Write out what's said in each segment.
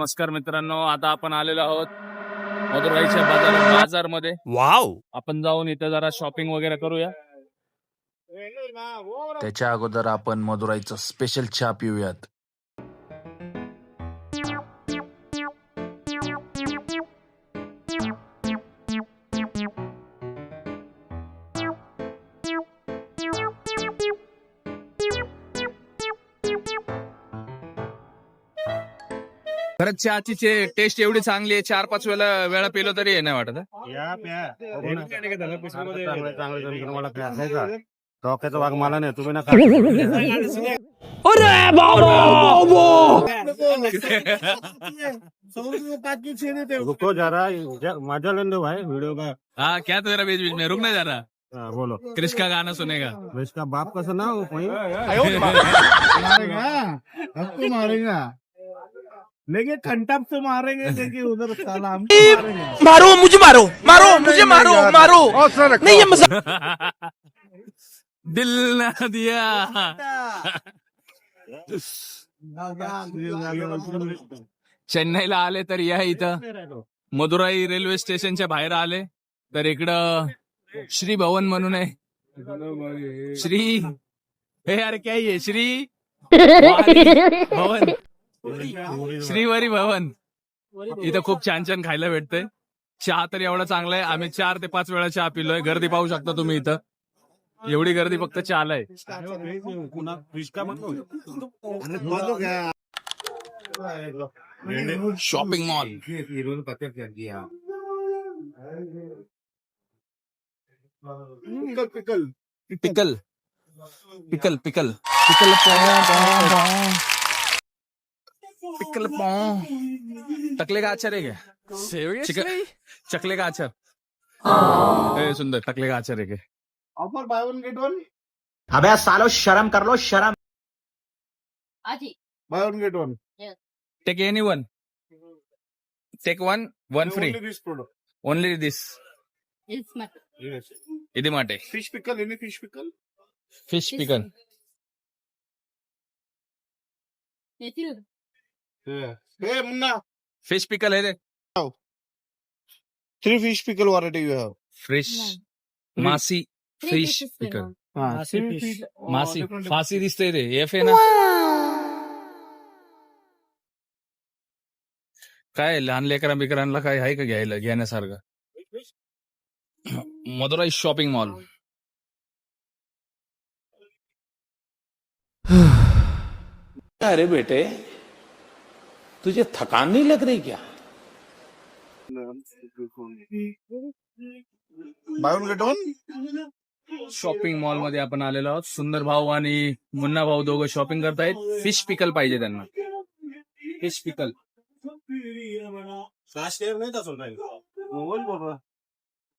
नमस्कार मित्रांनो, आता आपण आलेलो आहोत मदुराईच्या बाजारमध्ये. वाव. आपण जाऊन इथे जरा शॉपिंग वगैरे करूया. त्याच्या अगोदर आपण मदुराईचा स्पेशल चहा पिऊयात. खरंच चहाची टेस्ट एवढी चांगली आहे, 4-5 वेळा पिलो तरी हे नाही वाटत. डोक्याचा भाग मला नाही, तुम्ही ना रुको जरा, मजा लेने दो भाई वीडियो का. हाँ, क्या तो जरा बीच बीच में रुकना जरा. हाँ, बोलो. क्रिश का गाना सुनेगा. इसका बाप का सुना हो कोई? हमको मारेगा लेकिन कंटप से मारेंगे, देखिए उधर साला हमको मारेंगे. मारो मुझे, मारो मारो मुझे, मारो मारो. नहीं ये मजाक. दिल ना दिया. चेन्नईला आले तर या इथं मदुराई रेल्वे स्टेशनच्या बाहेर आले तर इकडं श्री भवन म्हणून आहे. श्री हे यार क्या आहे श्री वारी भवन, श्रीवारी भवन. इथं खूप छान छान खायला भेटतंय. चहा तर एवढा चांगला आहे. आम्ही 4 ते 5 वेळा चहा पिलोय. गर्दी पाहू शकता तुम्ही इथं. एवढी गर्दी फक्त चहाला आहे. Shopping mall. Pickle pickle pickle pickle pickle टकले का आचार आहे क्या? चिकन चकले का आचार. हे सुंदर टकले का आचार आहे क्या? Offer buy one get one. अबे सालो शर्म कर लो, शर्म. आजी buy one get one. Take any one. Take one free. Only this. It's मट ఇది మాటే fish pickle, any fish pickle. Fish pickle. येतील हे मुन्ना, फिश पिकल है. 3 fish pickle variety you have. Fish मासी फिश पिकल. मासी फासी दिसते रे. एफ आहे ना. काय लहान लेकरा बिकरांना काय आहे का घेण्यासारखं. Madurai shopping mall. अरे बेटे, तुझे थकान नहीं लग रही क्या? Bye one get one. Shopping mall मध्ये आपण आलेलो आहोत. सुंदर भाऊ आणि मुन्ना भाऊ दोघं शॉपिंग करतायत. फिश पिकल पाहिजे त्यांना. फिश पिकल. मोबाईल बोल रहा.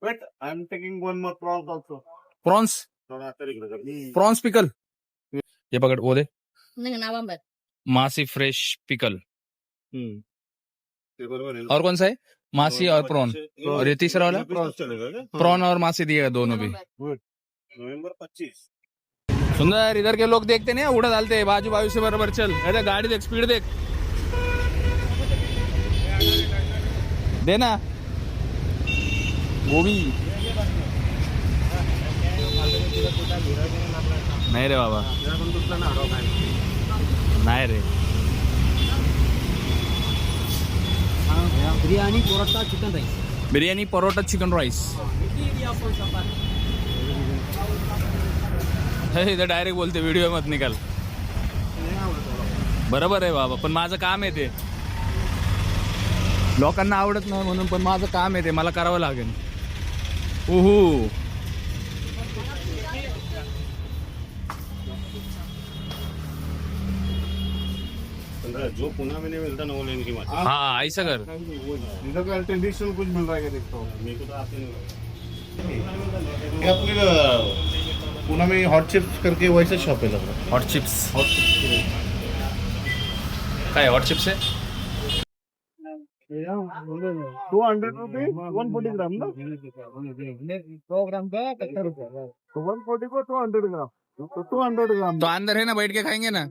Wait, I'm taking one more prawns also. Prawns. Prawns pickle. ये पकड़ वो दे. नवंबर मासी फ्रेश पिकल. और कौन सा है? मासी और प्रॉन. और ये तीसरा वाला प्रॉन और मासी दिएगा दोनों भी. नवंबर 25. सुंदर इधर के लोग देखते नहीं उड़ा डालते बाजू बाजू से बराबर चल. अरे गाड़ी देख, स्पीड देख. देना गोभी. नाही रे बाबा, नाही रे. Biryani paratha chicken rice. Biryani paratha chicken rice. इथं डायरेक्ट बोलते व्हिडिओ मत निकाल. बरोबर आहे बाबा, पण माझं काम आहे ते. लोकांना आवडत नाही म्हणून, पण माझं काम आहे ते, मला करावं लागेल. ओहो, जो पुणे में नहीं मिलता ना वो लेने की बात. हाँ ऐसा कर. इधर का ट्रेडिशनल कुछ मिल रहा है क्या देखता हूँ. मेरे को तो आते नहीं. ये अपने पुणे में हॉट चिप्स करके वैसे शॉप है लग रहा है. Hot chips. काय हॉट चिप्स आहे? 200 रुपये 140 ग्राम ना. 100 ग्राम का 70 रुपये. तो 140 को 200 ग्राम. तो 200 ग्राम. तो अंदर है ना, बैठ के खाएंगे ना.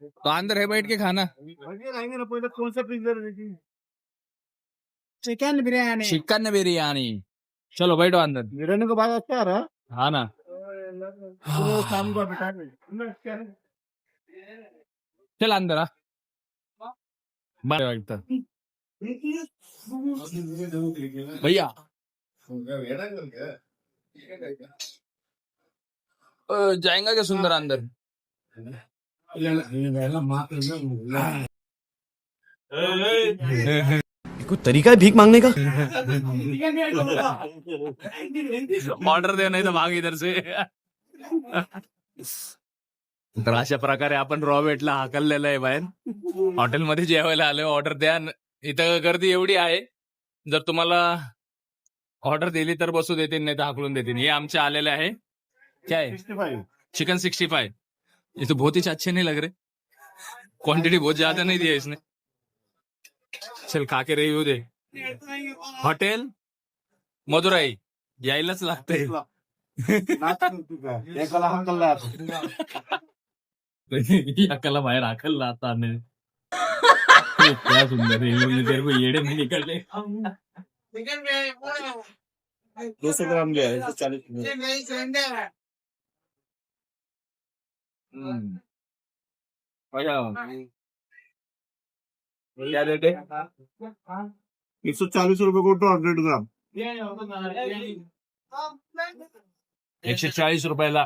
तो अंदर है बैठ के खाना. आगे रहेंगे ना पहले कौन सा पिज्जा देखिए चिकन बिरयानी चिकन बिरयानी. चलो बैठो अंदर. बिरयानी को बाद अच्छा आ रहा हा ना. पूरा शाम को बिठा चल अंदर. हा बरं वाटतं भैया. जाएंगा क्या सुंदर अंदर. कोई तरीका है भीख मांगने का? ऑर्डर दे नाही तर भाग इधर से. तर अशा प्रकारे आपण रॉबर्टला हाकललेलं आहे बाहेर. हॉटेलमध्ये जेवायला आलोय. ऑर्डर द्या. इथं गर्दी एवढी आहे, जर तुम्हाला ऑर्डर दिली तर बसू देतील, नाही तर हाकलून देतील. हे आमचे आलेले आहे. क्या है? 65 चिकन 65. ये तो बहुत ही अच्छे नहीं लग रहे. क्वांटिटी बहुत ज्यादा नहीं दिया इसने. चल खा के रिव्ह्यू दे. हॉटेल मदुराई यायलाच लागतंय. एकाला हकलला अकला बाहेर हाकलला आता. क्या सुंदर है. इन लोग ने तेरे को येड़े में निकले. 200 ग्राम लिया है 140 क्या रेट है? 140 रुपए को 200 ग्राम 140 रुपयाला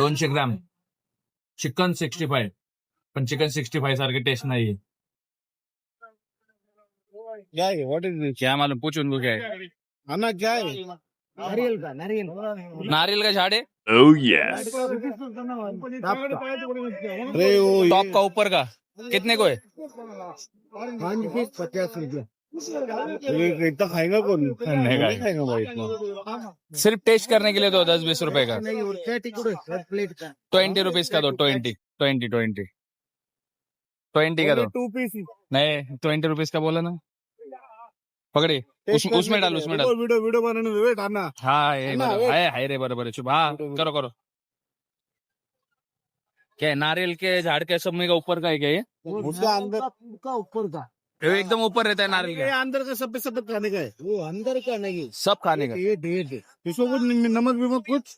200 ग्राम चिकन 65. पण चिकन 65 सारखी टेस्ट नाहीये. क्या है व्हाट इज दिस क्या मालूम, पूछ उनको क्या है. खाना क्या है नारियल का नारियल नारियल का झाड़ है. अरे वो टॉप का ऊपर का कितने को है? 50 रुपया ये इतना खाएगा कौन नहीं खाएगा. खाएगा भाई इतना सिर्फ टेस्ट करने के लिए दो. 10-20 रुपए का. नहीं और क्या टिकट प्लेट का 20 रुपीज का दो. 20 का दो. 2 पीस नहीं 20 रुपीज का बोला ना. पकड़े. उसमें डाल. वीडियो बनाने में वेट आना हाँ ये ना, बरोबर है रे. बरोबर है. चुप. हाँ करो. क्या है? नारियल के झाड़ के सब में का ऊपर का है क्या ये? उसका अंदर का ऊपर का ये एकदम ऊपर रहता है नारियल ये का. अंदर का सब खाने का है वो अंदर का नहीं सब खाने का. ये डेट है इसको कुछ नमक विमक कुछ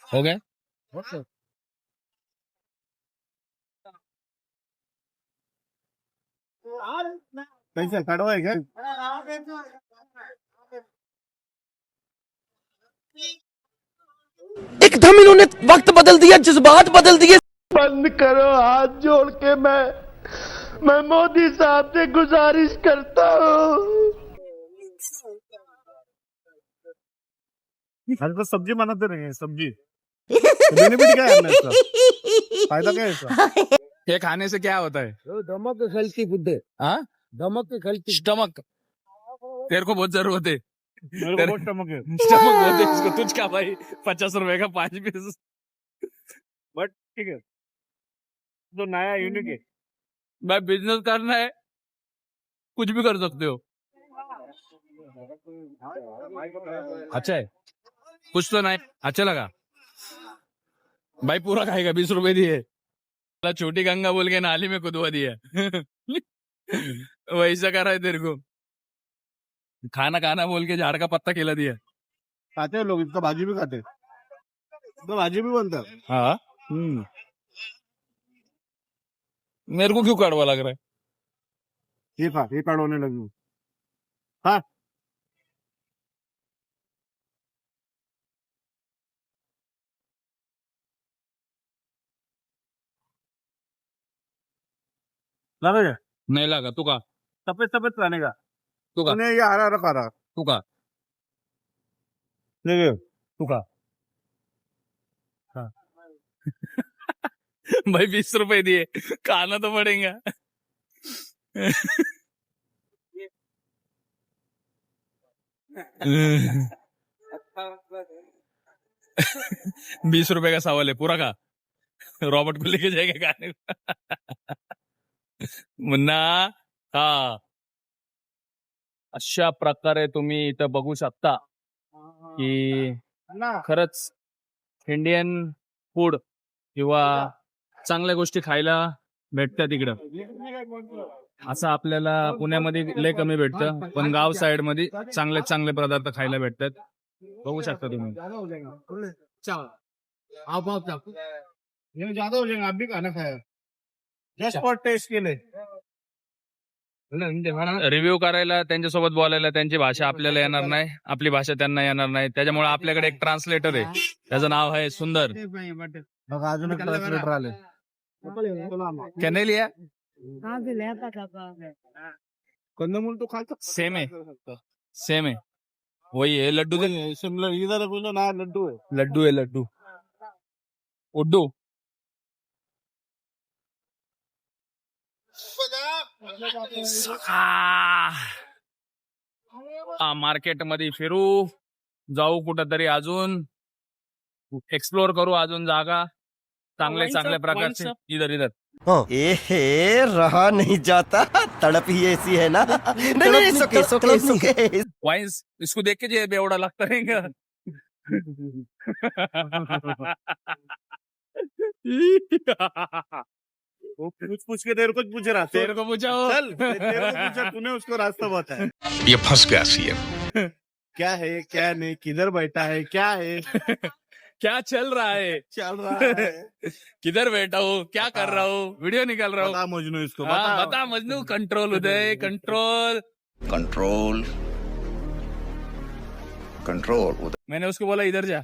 हो गया. कैसा कड़वा है क्या एकदम इन्होंने वक्त बदल दिया, जज्बात बदल दिए. बंद करो हाथ जोड़ के मैं मोदी साहब से गुजारिश करता हूँ. आज तो सब्जी बनाते रहेंगे सब्जी बेनिफिट क्या है इसका फायदा क्या है इसका ये खाने से क्या होता है? धमक खलती बुद्धे हाँ धमक खलती स्टमक. तेरे को बहुत जरूरत है. मेरे को बहुत स्टमक है स्टमक बहुत है इसको. तुझ का भाई 50 रुपए का 5 पीस. बट ठीक है तो नया यूनिक है भाई बिजनेस करना है, कुछ भी कर सकते हो. अच्छा है. कुछ तो नहीं अच्छा लगा. भाई पूरा खाएगा. 20 रुपए दिए. छोटी गंगा बोल के नाली में कुदवा दिया. वैसा करा है तेरे को. खाना बोल के झाड़ का पत्ता खिला दिया. खाते हैं लोग इसका भाजी भी खाते तो भाजी भी बनता है हाँ मेरे को क्यों कड़वा लग रहा है? ये कार्ड होने लगी हाँ लगा क्या नहीं लगा. तू का सफेद खाने का तू का तूने ये हरा खा रहा तू का देखिए तू का भाई 20 रुपए दिए. खाना तो पड़ेगा. 20 रुपए का सवाल है. पूरा का रॉबर्ट को लेके जाएगा खाने को. मुन्ना हा अशा प्रकारे तुम्ही इथं बघू शकता की खरंच इंडियन फूड किंवा चांगल्या गोष्टी खायला भेटतात इकडं. असं आपल्याला पुण्यामध्ये लय कमी भेटतं, पण गाव साइड मध्ये चांगले चांगले पदार्थ खायला भेटतात. बघू शकता तुम्ही. ये ज्यादा हो जाएगा, आप भी खाना खाया जस्ट फॉर टेस्ट के लिए. रिव्ह्यू करायला, त्यांच्यासोबत बोलायला त्यांची भाषा आपल्याला येणार नाही, आपली भाषा त्यांना येणार नाही. त्याच्यामुळे आपल्याकडे एक ट्रान्सलेटर आहे, त्याचं नाव आहे सुंदर. बघा अजून एक ट्रान्सलेटर आले. कॅने लिया कंदमूल तो खाता सेम है, सेम है, वही है. लड्डू दे, शिमला इधर बोलो ना लड्डू है. लड्डू है, लड्डू उड्डू. मार्केट मध्ये फिरू, जाऊ कुठंतरी, अजून एक्सप्लोर करू अजून जागा चांगले चांगल्या प्रकारचे. इधर इधर ए रहा नहीं जाता, तड़प ही ऐसी है ना. नहीं नहीं, सुके सुके सुके. वाइन्स इसको देख के जे बेवड़ा लगता रहेगा. वो पूछ के तेरे को पूछ रहा तेरे को पूछा हो. चल तेरे को पूछा, तूने उसको रास्ता बताया. ये फंस गया सीएम. क्या है क्या नहीं, किधर बैठा है, क्या है, क्या चल रहा है, चल रहा है, किधर बैठा हो, क्या कर रहा हो, वीडियो निकाल रहा बता हूँ. मजनू इसको, हाँ, बता मजनू. कंट्रोल उदय, कंट्रोल कंट्रोल कंट्रोल. मैंने उसको बोला इधर जा,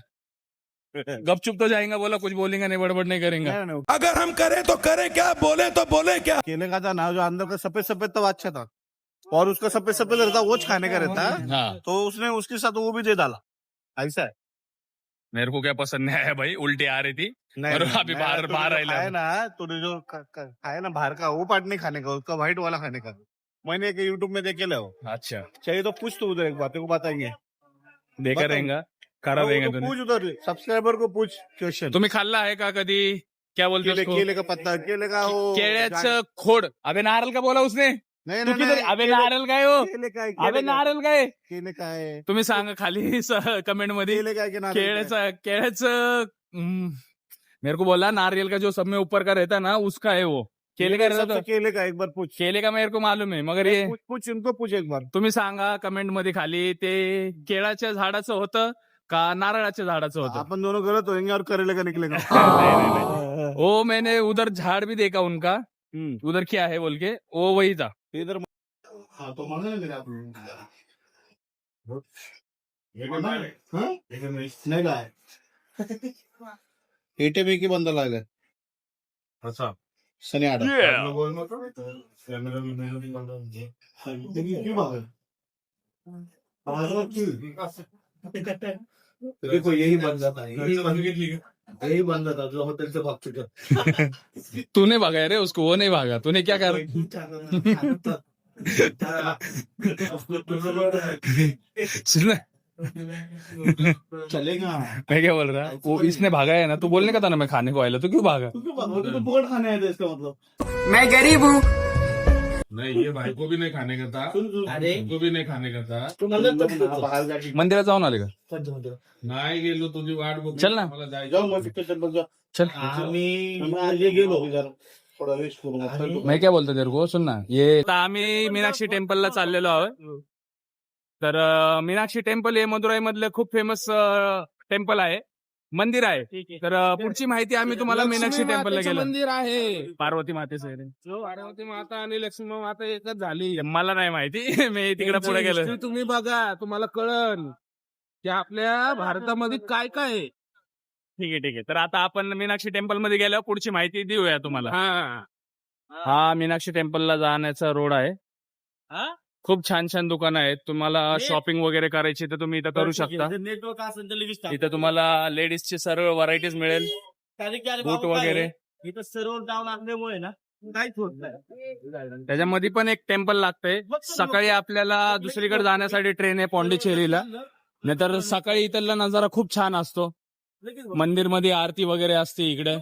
गपचुप तो जाएगा, बोला कुछ बोलेंगे नहीं, बड़बड़ नहीं करेंगे. अगर हम करें तो करें क्या, बोले तो बोले क्या. केले का था ना, जो अंदर का सफेद सफेद तो अच्छा था, और उसका सफेद सफेद रहता वो खाने का रहता, हाँ, तो उसने उसके साथ वो भी दे डाला. ऐसा है. मेरे को क्या पसंद नहीं आया भाई, उल्टी आ रही थी. नहीं और नहीं, अभी नहीं, बाहर- तूने बाहर जो आइला. खाया ना, तूने जो खाया ना बाहर का, वो पार्ट नहीं खाने का, उसका व्हाइट वाला खाने का. मैंने एक यूट्यूब में देखे लो. अच्छा, चाहिए तो पूछ तू उधर, एक बात को बताएंगे. देखा बताओ. रहेगा, करा देंगे तो तुम्ही. पूछ उधर, सब्सक्राइबर को पूछ क्वेश्चन. तुम्ही खाल्ला आहे का कधी, क्या बोलते केले उसको, केले का पत्ता, केले का हो, केळ्याचं खोड. अबे नारळ का बोला उसने, नहीं तू नहीं किधर, नहीं, अबे केले- नारळ काय हो, केले का है, अबे केले का- नारळ काय. केले का है, तुम्ही सांगा खाली कमेंट मध्ये. केले का है कि नारियल का है? केळ्याचं मेरे को बोला नारियल का जो सब में ऊपर का रहता ना, उसका है वो. केले का रहता, सबसे केले का एक बार पूछ. केले का मेरे को मालूम है, मगर ये पूछ इनको पूछ एक बार. तुम्ही सांगा कमेंट मध्ये खाली, ते केळाच्या झाडाचं होतं का नारळाच्या झाडाचं होतं. अपन दोनों गलत होंगे और करेले का निकलेगा. वो मैंने उधर झाड़ भी देखा उनका, उधर क्या है बोल के, वो वही था. इधर हाँ तो मांगा ना आप लोग. हाँ? नहीं लाए. एटे में की बंदा लागे. अच्छा. सनी आड़ा. क्यों भागे? देखो यही बंदा था, यही बंदा था जो होटल से भाग चुका. तूने भागा रे उसको, वो नहीं भागा. तूने क्या कर सुन, चलेगा. मैं क्या बोल रहा, वो इसने भागा है ना, तू बोलने का था ना मैं खाने को आया, तो क्यों भागा. तू क्यों भागा? तू तो पकड़ खाने आया था इसका मतलब. नहीं, ये भाई को भी नहीं खाने का था, को भी नाही खाणे का था. तू बाहेर जायची. मंदिरात जाऊन आले का. नाही गेलो, तुझी वाट बघ. चल ना. मला जायचं. जाऊ मग पिक्चर बघ जा. चल. आम्ही आज गेलो जरा थोडा रेस्ट करू. मैं क्या बोलतो तेरे को, सुन ना. ये आता आम्ही मीनाक्षी टेम्पलला चाललेलो आहोत. तर मीनाक्षी टेम्पल हे मदुराई मधलं खूप फेमस टेम्पल आहे, मंदिर आहे. तर पुढची माहिती आम्ही तुम्हाला मीनाक्षी टेम्पलला गेलो. मंदिर आहे. पार्वती मातेचं आहे रे. पार्वती माता आणि लक्ष्मी माता एकच झाली. मला नाही माहिती, मी तिकडे पुढे गेलो. हिस्ट्री तुम्ही बघा, तुम्हाला कळन की आपल्या भारतामध्ये काय काय आहे. ठीक आहे. तर आता आपण मीनाक्षी टेम्पल मध्ये गेल्यावर पुढची माहिती देऊया तुम्हाला. हा, हा मीनाक्षी टेम्पलला जाण्याचा रोड आहे. खूप छान छान दुकानं आहेत. तुम्हाला शॉपिंग वगैरे करायची तर तुम्ही इथं करू शकता. नेटवर्क असेल तर लगेच टाक. इथं तुम्हाला लेडीजचे सर्व व्हरायटीज मिळेल, बूट वगैरे. इथं सर्व डाऊन असल्यामुळे ना काहीच होत नाही. त्याच्यामध्ये पण एक टेम्पल लागतंय. सकाळी आपल्याला दुसरीकडे जाण्यासाठी ट्रेन आहे पॉंडिचेरीला, नाहीतर सकाळी इथला नजारा खूप छान असतो. मंदिर मध्ये आरती वगैरे असते इकडे.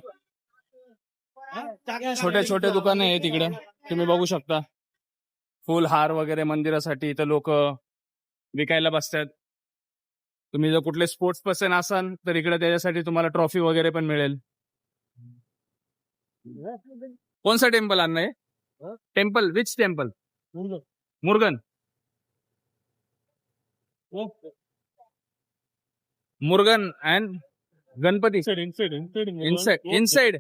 छोटे छोटे दुकानं आहेत इकडे, तुम्ही बघू शकता. फुल हार वगैरे मंदिरासाठी इथं लोक विकायला बसतात. तुम्ही जर कुठले स्पोर्ट्स पर्सन असाल तर इकडे त्याच्यासाठी तुम्हाला ट्रॉफी वगैरे पण मिळेल. कोणसा टेम्पल आणणं आहे? Temple which temple? Murugan. Murugan and Ganpati inside.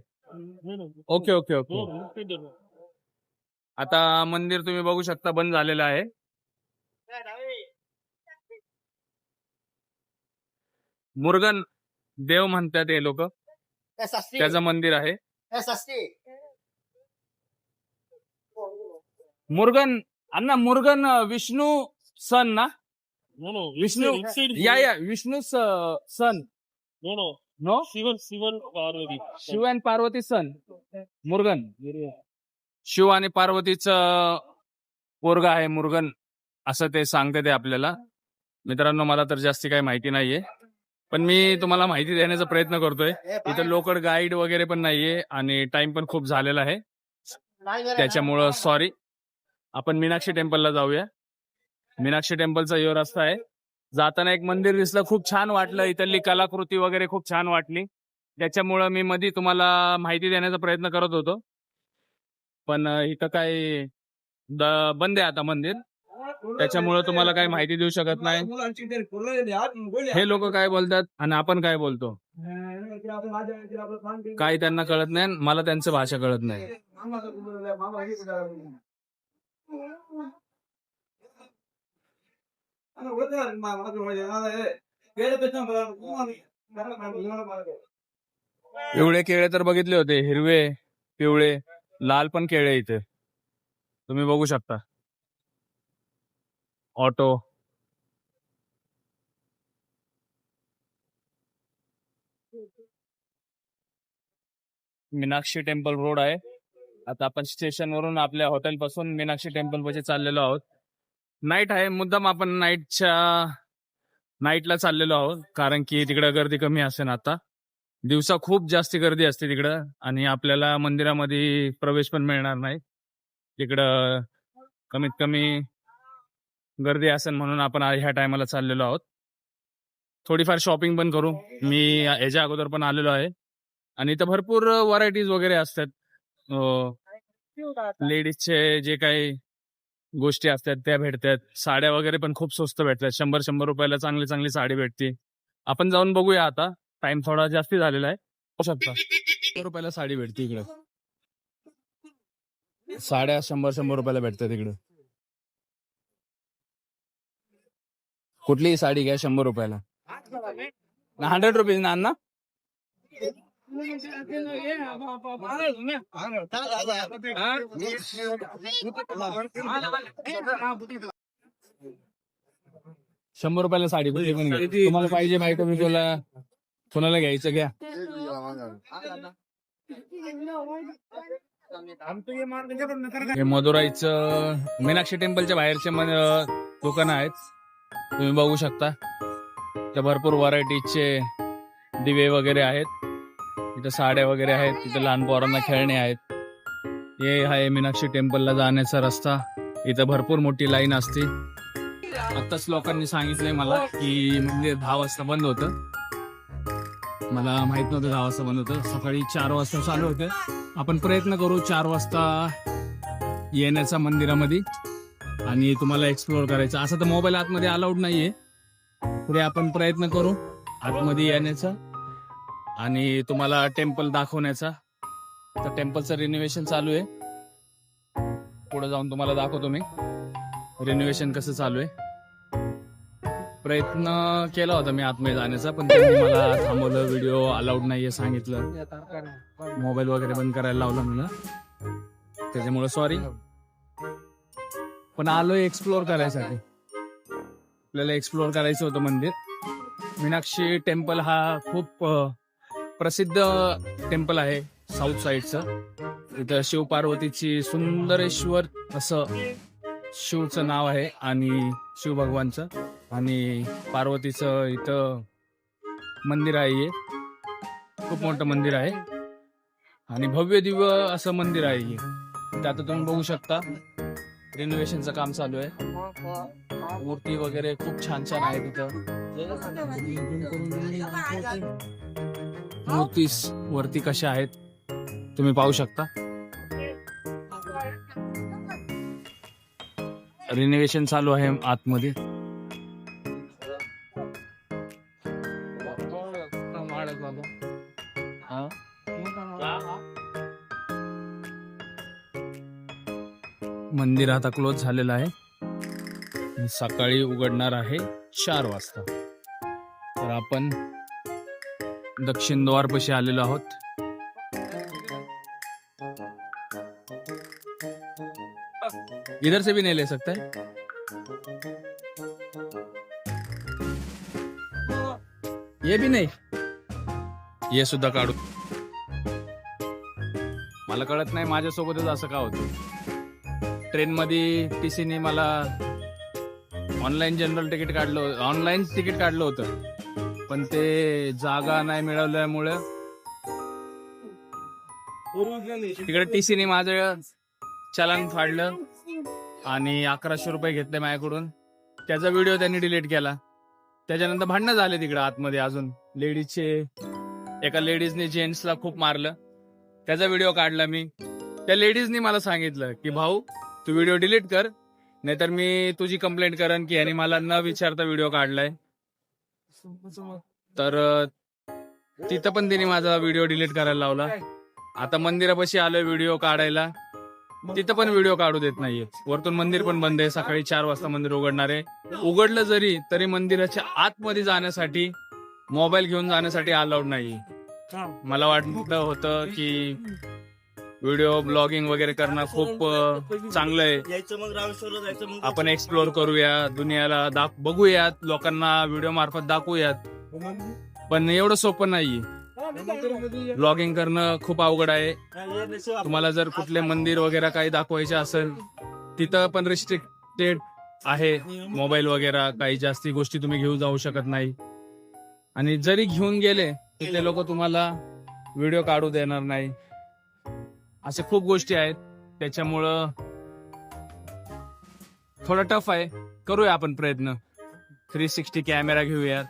Okay okay okay. आता मंदिर तुम्ही बघू शकता बंद झालेलं आहे. मुर्गन देव म्हणतात हे लोक, त्याचं मंदिर आहे. मुर्गन अण्णा, मुर्गन विष्णू सन ना? विष्णू या विष्णू सन. नो शिव अँड पार्वती सन. मुर्गन शिव आणि पार्वतीचं पोरग आहे मुर्गन, असं ते सांगते ते आपल्याला. मित्रांनो, मला तर जास्ती काही माहिती नाहीये, पण मी तुम्हाला माहिती देण्याचा प्रयत्न करतोय. इथं लोकल गाईड वगैरे पण नाहीये आणि टाइम पण खूप झालेला आहे, त्याच्यामुळं सॉरी. आपण मीनाक्षी टेम्पलला जाऊया. मीनाक्षी टेम्पलचा यो रस्ता आहे. जाताना एक मंदिर दिसलं, खूप छान वाटलं. इथली कलाकृती वगैरे खूप छान वाटली, त्याच्यामुळं मी मध्ये तुम्हाला माहिती देण्याचा प्रयत्न करत होतो. पण इथं काय बंद आहे आता मंदिर, त्याच्यामुळं तुम्हाला काही माहिती देऊ शकत नाही. हे लोक काय बोलतात आणि आपण काय बोलतो काही त्यांना कळत नाही, मला त्यांचं भाषा कळत नाही. एवढे केळे तर बघितले होते, हिरवे पिवळे लाल पण केळे इथे तुम्ही बघू शकता. ऑटो मीनाक्षी टेम्पल रोड आहे. आता आपण स्टेशन वरून आपल्या हॉटेल पासून मीनाक्षी टेम्पल पाशी चाललेलो आहोत. नाईट आहे, मुद्दाम आपण नाईटला चाललेलो आहोत, कारण की तिकडे गर्दी कमी असेल. आता दिवसा खूप जास्ती गर्दी असते तिकडं आणि आपल्याला मंदिरामध्ये प्रवेश पण मिळणार नाही. तिकडं कमीत कमी गर्दी असेल म्हणून आपण ह्या टायमाला चाललेलो आहोत. थोडीफार शॉपिंग पण करू. मी याच्या अगोदर पण आलेलो आहे आणि इथं भरपूर व्हरायटीज वगैरे असतात. लेडीजचे जे काही गोष्टी असतात त्या भेटतात. साड्या वगैरे पण खूप स्वस्त भेटतात. 100 रुपयाला चांगली चांगली साडी भेटते. आपण जाऊन बघूया. आता टाइम थोडा जास्ती झालेला आहे. बघू शकता 100 रुपयाला साडी भेटते इकडे. साड्या 100 रुपयाला भेटतात इकडे. कुठलीही साडी घ्या 100 रुपयाला. 100 रुपीज ना अण्णा. शंभर रुपयाला साडी कुठली पण घ्या. तुम्हाला पाहिजे बायको बिकोला कोणाला घ्यायचं घ्या. हे मदुराईचं मीनाक्षी टेम्पलच्या बाहेरचे दुकान आहेत, तुम्ही बघू शकता. त्या भरपूर व्हरायटीचे दिवे वगैरे आहेत. इथं साड्या वगैरे आहेत. तिथं लहान पोरांना खेळणे आहेत. हे आहे मीनाक्षी टेम्पलला जाण्याचा रस्ता. इथं भरपूर मोठी लाईन असते. आताच लोकांनी सांगितलंय मला की मंदिर 10 वाजता बंद होतं. मला माहित नव्हतं 10 वाजता बंद होतं. सकाळी 4 वाजता चालू होतं. आपण प्रयत्न करू 4 वाजता येण्याचा मंदिरामध्ये आणि तुम्हाला एक्सप्लोअर करायचं. असं तर मोबाईल आतमध्ये अलाउड नाहीये, पुढे आपण प्रयत्न करू आतमध्ये येण्याचा आणि तुम्हाला टेम्पल दाखवण्याचा. तर टेम्पलचं रिनोव्हेशन चालू आहे. पुढे जाऊन तुम्हाला दाखवतो मी रिनोव्हेशन कसं चालू आहे. प्रयत्न केला होता मी आतमध्ये जाण्याचा, पण त्यांनी मला थांबवलं. व्हिडिओ अलाउड नाहीये सांगितलं. मोबाईल वगैरे बंद करायला लावला मला, त्याच्यामुळे सॉरी. पण आलोय एक्सप्लोअर करायसाठी. आपल्याला एक्सप्लोअर करायचं होतं मंदिर. मीनाक्षी टेम्पल हा खूप प्रसिद्ध टेम्पल आहे साऊथ साईडचं. इथं शिव पार्वतीची सुंदरेश्वर असं शिवचं नाव आहे आणि शिव भगवानचं आणि पार्वतीचं इथं मंदिर आहे. खूप मोठं मंदिर आहे आणि भव्य दिव्य असं मंदिर आहे. ते आता तुम्ही बघू शकता रिनोव्हेशनचं काम चालू आहे. मूर्ती वगैरे खूप छान छान आहे तिथं. मूर्ती वरती कशा आहेत तुम्ही पाहू शकता. रिनोव्हेशन चालू आहे आतमध्ये. मंदिर आता क्लोज झालेलं आहे. सकाळी उघडणार आहे 4 वाजता. तर आपण दक्षिण द्वारपाशी आलेलो आहोत. इधर से भी नहीं ले सकता है. ये भी नाही. ये सुद्धा काढू. मला कळत नाही माझ्यासोबतच असं का होतं. ट्रेन मध्ये टीसीने मला ऑनलाईन जनरल तिकीट काढलं, ऑनलाईन तिकीट काढलं होतं, पण ते जागा नाही मिळवल्यामुळे तिकडे टीसीने माझं चलन फाडलं आणि 1100 रुपये घेतले माझ्याकडून. त्याचा व्हिडिओ त्यांनी डिलीट केला. त्याच्यानंतर भांडणं झाले तिकडे आतमध्ये. अजून लेडीजचे, एका लेडीजने जेंट्सला खूप मारलं. त्याचा व्हिडिओ काढला मी. त्या लेडीजनी मला सांगितलं की भाऊ तू व्हिडिओ डिलीट कर, नाहीतर मी तुझी कंप्लेंट करेन की ह्याने मला न विचारता व्हिडिओ काढलाय. तर तिथं पण तिने माझा व्हिडिओ डिलीट करायला लावला. आता मंदिरापाशी आलोय व्हिडिओ काढायला, तिथं पण व्हिडिओ काढू देत नाहीये. वरतून मंदिर पण बंद आहे. सकाळी 4 वाजता मंदिर उघडणार आहे. उघडलं जरी तरी मंदिराच्या आतमध्ये जाण्यासाठी, मोबाईल घेऊन जाण्यासाठी अलाउड नाही. मला वाटलं होतं की व्हिडिओ ब्लॉगिंग वगैरे करणं खूप चांगलं आहे. आपण एक्सप्लोर करूया, दुनियाला बघूयात, लोकांना व्हिडिओ मार्फत दाखवूयात. पण एवढं सोपं नाही. ब्लॉगिंग करणं खूप अवघड आहे. तुम्हाला जर कुठले मंदिर वगैरे काही दाखवायचे असेल, तिथं पण रिस्ट्रिक्टेड आहे. मोबाईल वगैरे काही जास्ती गोष्टी तुम्ही घेऊन जाऊ शकत नाही. आणि जरी घेऊन गेले तिथले लोक तुम्हाला व्हिडिओ काढू देणार नाही. अशा खूप गोष्टी आहेत. त्याच्यामुळं थोडं टफ आहे. करूया आपण प्रयत्न. 360 कॅमेरा घेऊयात.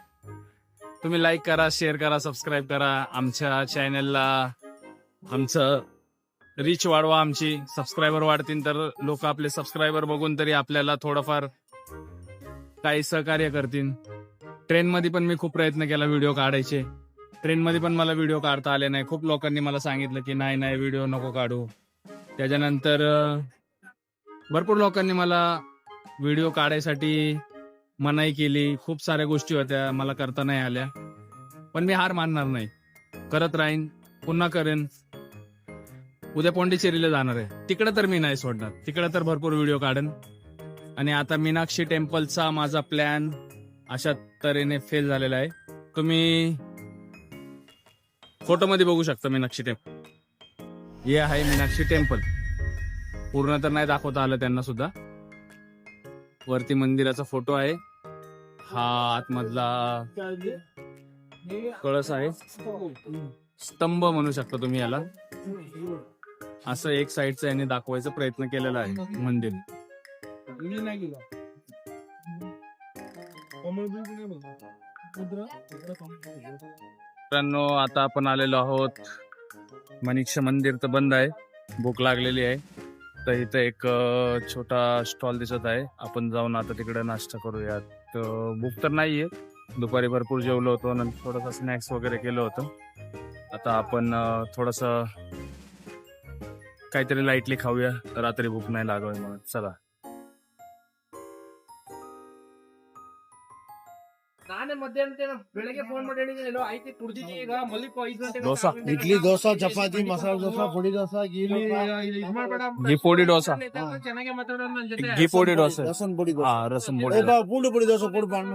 तुम्ही लाईक करा, शेअर करा, सबस्क्राईब करा. आमच्या चॅनलला आमचं रीच वाढवा. आमची सबस्क्रायबर वाढतील तर लोक आपले सबस्क्रायबर बघून तरी आपल्याला थोडंफार काही सहकार्य करतील. ट्रेनमध्ये पण मी खूप प्रयत्न केला व्हिडिओ काढायचे. ट्रेनमध्ये पण मला व्हिडिओ काढता आले नाही. खूप लोकांनी मला सांगितलं की नाही व्हिडिओ नको काढू. त्याच्यानंतर भरपूर लोकांनी मला व्हिडिओ काढायसाठी मनाई केली. खूप साऱ्या गोष्टी होत्या मला करता नाही आल्या. पण मी हार मानणार नाही. करत राहीन, पुन्हा करेन. उद्या पोंडिचेरीला जाणार आहे, तिकडे तर मी नाही सोडणार. तिकडे तर भरपूर व्हिडिओ काढेन. आणि आता मीनाक्षी टेम्पलचा माझा प्लॅन अशा तऱ्हेने फेल झालेला आहे. तुम्ही फोटोमध्ये बघू शकता मीनाक्षी टेम्पल. हे आहे मीनाक्षी टेम्पल. पूर्ण तर नाही दाखवता आलं त्यांना सुद्धा. वरती मंदिराचा फोटो आहे. हा आतमधला कळस आहे, स्तंभ म्हणू शकता तुम्ही याला. असं एक साईडचं याने दाखवायचा प्रयत्न केलेला आहे मंदिर. मित्रांनो, आता आपण आलेलो आहोत. मनीषा मंदिर तर बंद आहे, भूक लागलेली आहे. तर इथं एक छोटा स्टॉल दिसत आहे. आपण जाऊन आता तिकडे नाश्ता करूयात. भूक तर नाहीये, दुपारी भरपूर जेवलो होतो, नंतर थोडंसं स्नॅक्स वगैरे केलं होतं. आता आपण थोडंसं काहीतरी लाईटली खाऊया, रात्री भूक नाही लागत म्हणून. चला. डोसा, इडली, डोसा, चपाती, मसाला डोसा, पोडी डोसा, घी पोडी डोसा, घी पोडी डोसा, रसम पोडी डोसा, हा रसम पोडी, पूर्ण पोडी डोसा,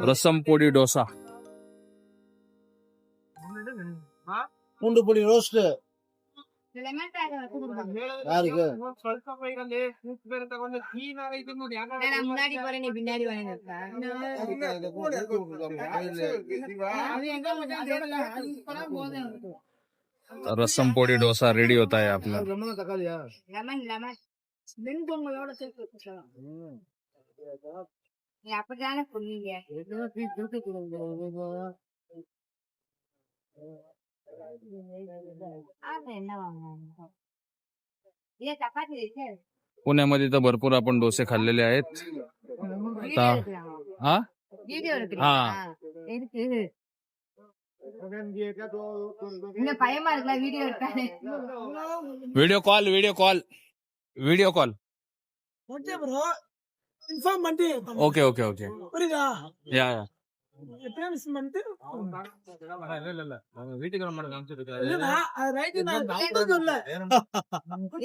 रसम पोडी डोसा, पूर्ण पोडी रोस्ट. रसम पोडी डोसा रेडी होता है आपला. அப்படிதானே புரியுங்க. அது என்ன வாங்க இல்ல சப்பாத்தி இருக்கு. पुण्यामध्ये तर भरपूर आपण डोसे खाल्लेले आहेत. வீடியோ எடுக்கலாமா? हा வீடியோ எடுக்கலாமா? இருக்கு. இந்த பயமா இருக்குல்ல வீடியோ எடுத்தாலே. Video call video call bro inform பண்ணிட்டு ओके ओके ओके புரியுதா? या எப்படியா மிஸ் பண்ணிட்டு வீட்டுக்கு நம்ம காமிச்சிருக்காரு. இல்லடா அது ரைட் நான் டாக்டர் சொல்ல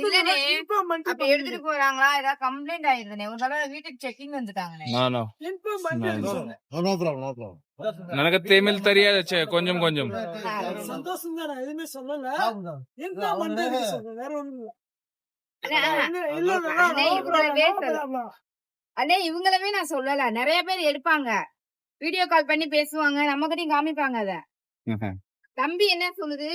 இல்லனே இன்ஃபார்ம் பண்ணிட்டு அப்ப எடுத்துட்டு போறாங்களா ஏதாவது கம்ப்ளைண்ட் ஆயிருதுனே ஒரு தடவை வீட்டுக்கு செக்கிங் வந்துட்டாங்களே. no no இன்ஃபார்ம் பண்ணிட்டு நோ ப்ராப்ளம் நோ ப்ராப்ளம் ನನಗೆ ತೇಮಿಲ್ ತರಿಯಾದ கொஞ்சம் கொஞ்சம் சந்தோஷம் தான் நான் எதுவுமே சொல்லல. இன்ஃபார்ம் பண்ணிட்டு சொல்றேன் வேற ஒண்ணும் இல்ல. அண்ணே, இவங்களவே அண்ணே இவங்களவே நான் சொல்லல. நிறைய பேர் எடுப்பாங்க வீடியோ கால் பண்ணி பேசுவாங்க நம்ம கிட்டயும் காமிப்பாங்க அத. தம்பி என்ன சொல்லுது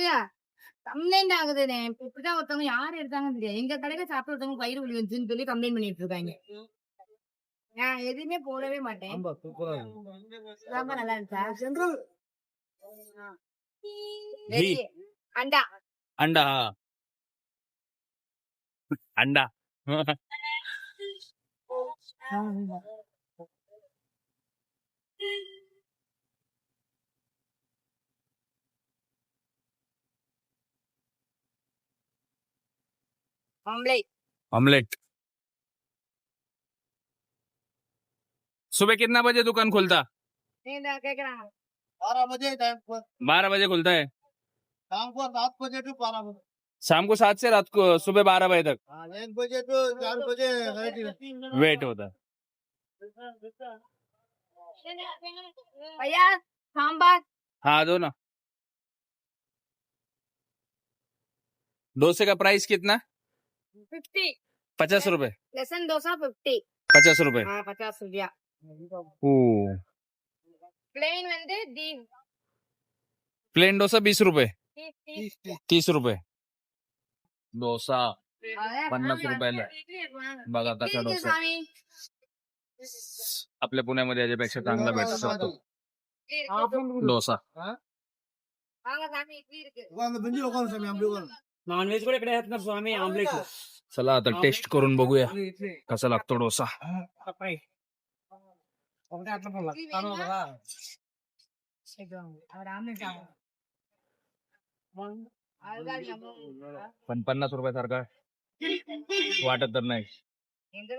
கம்ப்ளைண்ட் ஆகுதுண்ணே. இப்படிதான் ஒருத்தவங்க யாரு எடுத்தாங்கன்னு தெரியாது. எங்க கடையில சாப்பிட்டு ஒருத்தவங்க வயிறு வலி வந்துச்சுன்னு சொல்லி கம்ப்ளைண்ட் பண்ணிட்டு இருக்காங்க. நான் எதுவுமே போடவே மாட்டேன். ரொம்ப நல்லா இருந்துச்சா? ஜெனரல் வெஜ் அண்டா अंडा अंडा ஆம்லேட். ऑमलेट सुबह कितना बजे दुकान खुलता? நீங்க கேக்குறாங்க 12 बजे टाइम पर 12 बजे खुलता है. शाम को 7 बजे टू 12 बजे शाम को 7 से रात को सुबह 12 बजे तक 1 बजे टू 4 बजे वेट होता है. भैया सांबार हाँ दो ना. डोसे का प्राइस कितना? 50 50 रुपए. लसन डोसा 50. 50 रुपए. 50 रुपया. प्लेन வந்து दी प्लेन डोसा 20 रुपए. 30. 30 रुपए डोसा 50 रुपयाला. बघा कसा डोसा आपल्या पुण्यामध्ये याच्यापेक्षा चांगला भेटतो डोसा. வாங்க சாமி இட்லி இருக்கு. உட்கார்ந்து பெஞ்சில உட்கார்ந்து சாமி அப்படி உட்கார்ந்து నాన్ వెజ్ కూడా ఇక్కడ వేస్తున్నారు స్వామి ఆమ్లెట్ चला आता टेस्ट करून बघूया कसा लागतो डोसा. ఒకటే అట్లా పోలా இட்லி வேணுமா? அவர் ஆம்லெட் அதுதான் நம்ம पण 50 रुपयासारखा वाटत तर नाही. எங்க